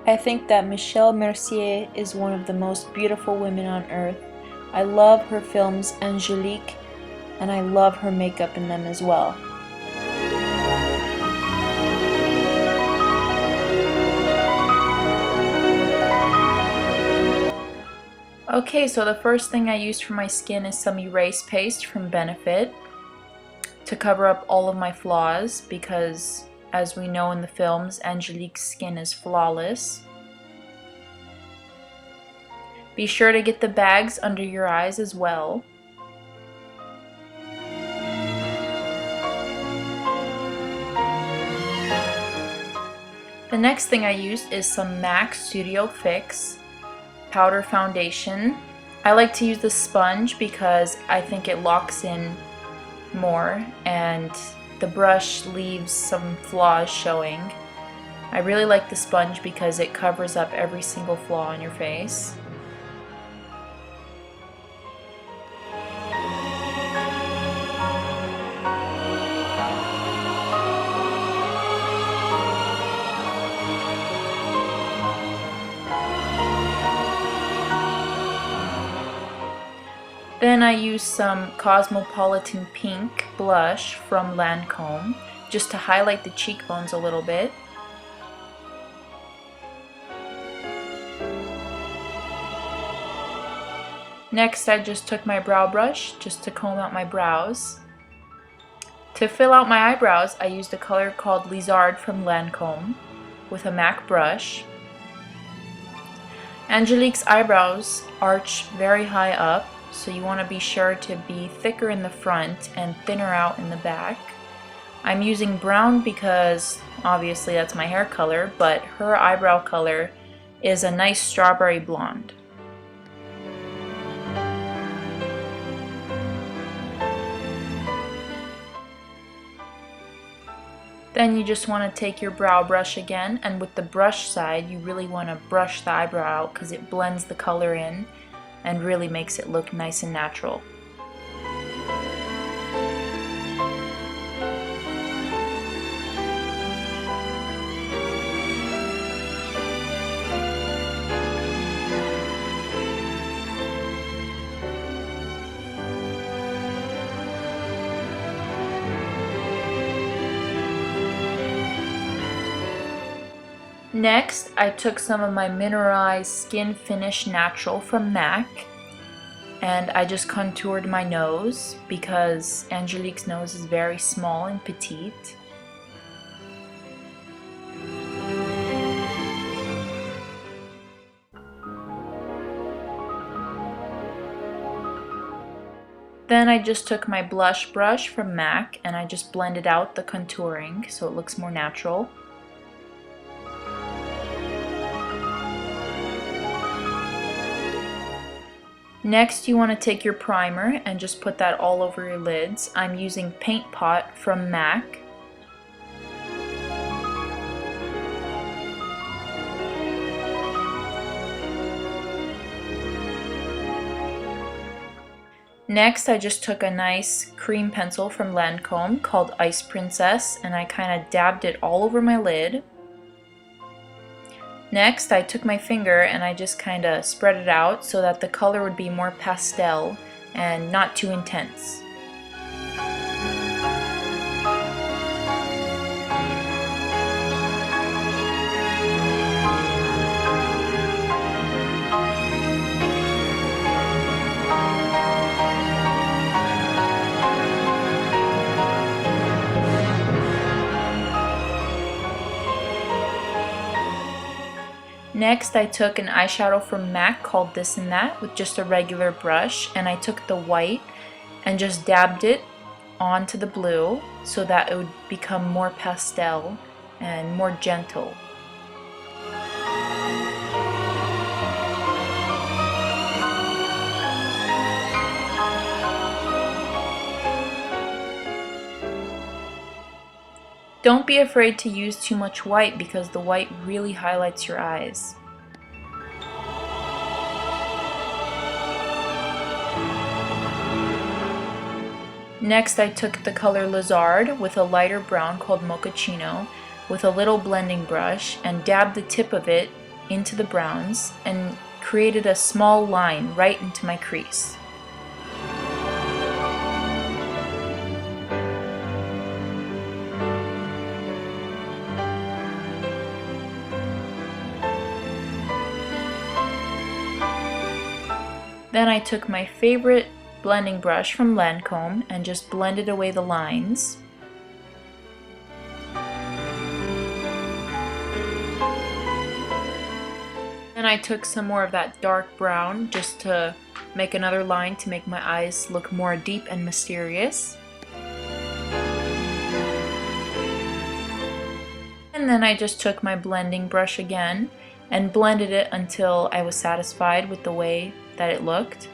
I think that Michele Mercier is one of the most beautiful women on earth. I love her films Angelique, and I love her makeup in them as well. Okay, so the first thing I used for my skin is some erase paste from Benefit to cover up all of my flaws because, as we know in the films, Angelique's skin is flawless. Be sure to get the bags under your eyes as well. The next thing I used is some MAC Studio Fix powder foundation. I like to use the sponge because I think it locks in more and the brush leaves some flaws showing. I really like the sponge because it covers up every single flaw on your face. Then I used some Cosmopolitan Pink blush from Lancome just to highlight the cheekbones a little bit. Next, I just took my brow brush just to comb out my brows. To fill out my eyebrows, I used a color called Lizard from Lancome with a MAC brush. Angelique's eyebrows arch very high up, so you want to be sure to be thicker in the front and thinner out in the back. I'm using brown because obviously that's my hair color, but her eyebrow color is a nice strawberry blonde. Then you just want to take your brow brush again, and with the brush side you really want to brush the eyebrow out because it blends the color in and really makes it look nice and natural. Next, I took some of my Mineralized Skin Finish Natural from MAC and I just contoured my nose because Angelique's nose is very small and petite. Then I just took my blush brush from MAC and I just blended out the contouring so it looks more natural. Next, you want to take your primer and just put that all over your lids. I'm using Paint Pot from MAC. Next, I just took a nice cream pencil from Lancome called Ice Princess and I kind of dabbed it all over my lid. Next, I took my finger and I just kind of spread it out so that the color would be more pastel and not too intense. Next, I took an eyeshadow from MAC called This and That with just a regular brush, and I took the white and just dabbed it onto the blue so that it would become more pastel and more gentle. Don't be afraid to use too much white because the white really highlights your eyes. Next, I took the color Lizard with a lighter brown called Mochaccino with a little blending brush and dabbed the tip of it into the browns and created a small line right into my crease. Then I took my favorite blending brush from Lancome and just blended away the lines. Then I took some more of that dark brown just to make another line to make my eyes look more deep and mysterious. And then I just took my blending brush again and blended it until I was satisfied with the way that it looked.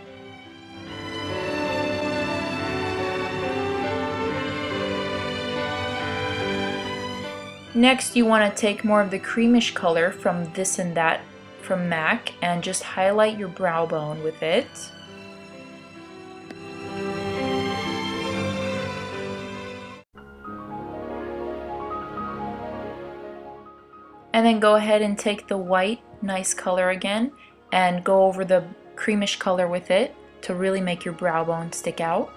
Next, you want to take more of the creamish color from This and That from MAC and just highlight your brow bone with it. And then go ahead and take the white, nice color again, and go over the creamish color with it to really make your brow bone stick out.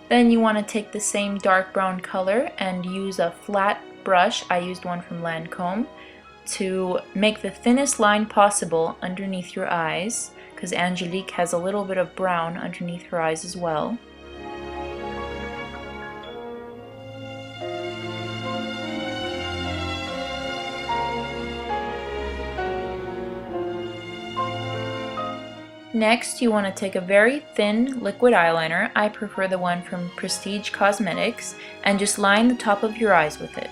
Then you want to take the same dark brown color and use a flat brush, I used one from Lancome, to make the thinnest line possible underneath your eyes, because Angelique has a little bit of brown underneath her eyes as well. Next, you want to take a very thin liquid eyeliner, I prefer the one from Prestige Cosmetics, and just line the top of your eyes with it.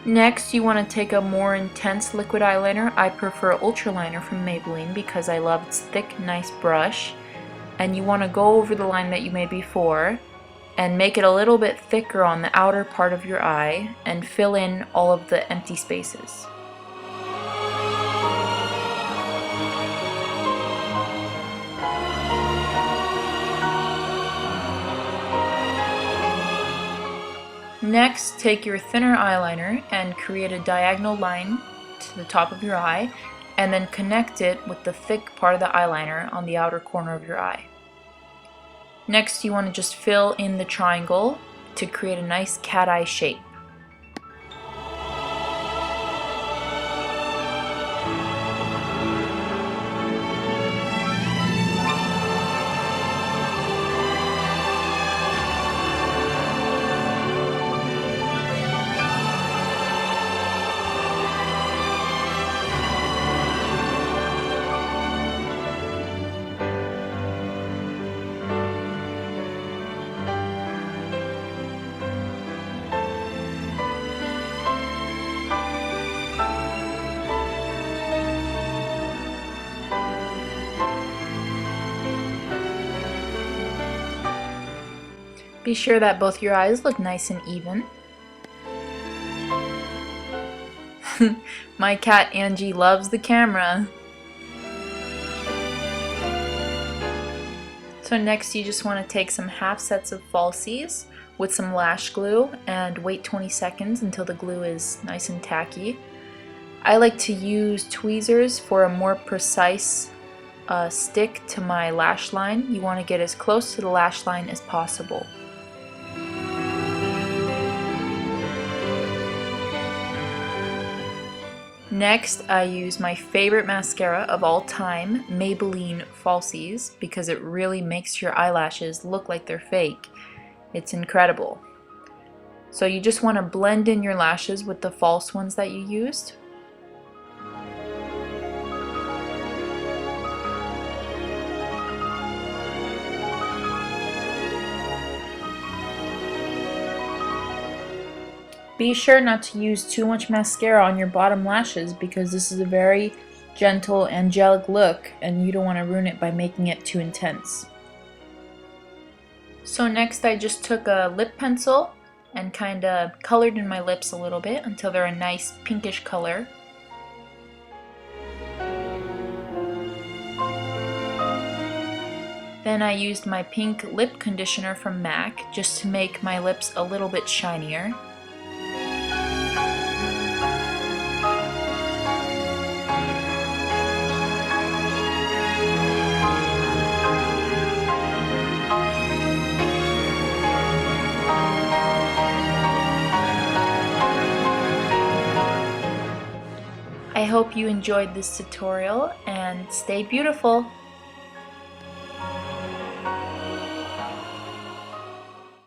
Next, you want to take a more intense liquid eyeliner, I prefer Ultraliner from Maybelline because I love its thick, nice brush, and you want to go over the line that you made before and make it a little bit thicker on the outer part of your eye and fill in all of the empty spaces. Next, take your thinner eyeliner and create a diagonal line to the top of your eye and then connect it with the thick part of the eyeliner on the outer corner of your eye. Next, you want to just fill in the triangle to create a nice cat eye shape. Be sure that both your eyes look nice and even. My cat Angie loves the camera. So next you just want to take some half sets of falsies with some lash glue and wait 20 seconds until the glue is nice and tacky. I like to use tweezers for a more precise stick to my lash line. You want to get as close to the lash line as possible. Next, I use my favorite mascara of all time, Maybelline Falsies, because it really makes your eyelashes look like they're fake. It's incredible. So you just want to blend in your lashes with the false ones that you used. Be sure not to use too much mascara on your bottom lashes because this is a very gentle, angelic look and you don't want to ruin it by making it too intense. So next I just took a lip pencil and kind of colored in my lips a little bit until they're a nice pinkish color. Then I used my pink lip conditioner from MAC just to make my lips a little bit shinier. I hope you enjoyed this tutorial and stay beautiful!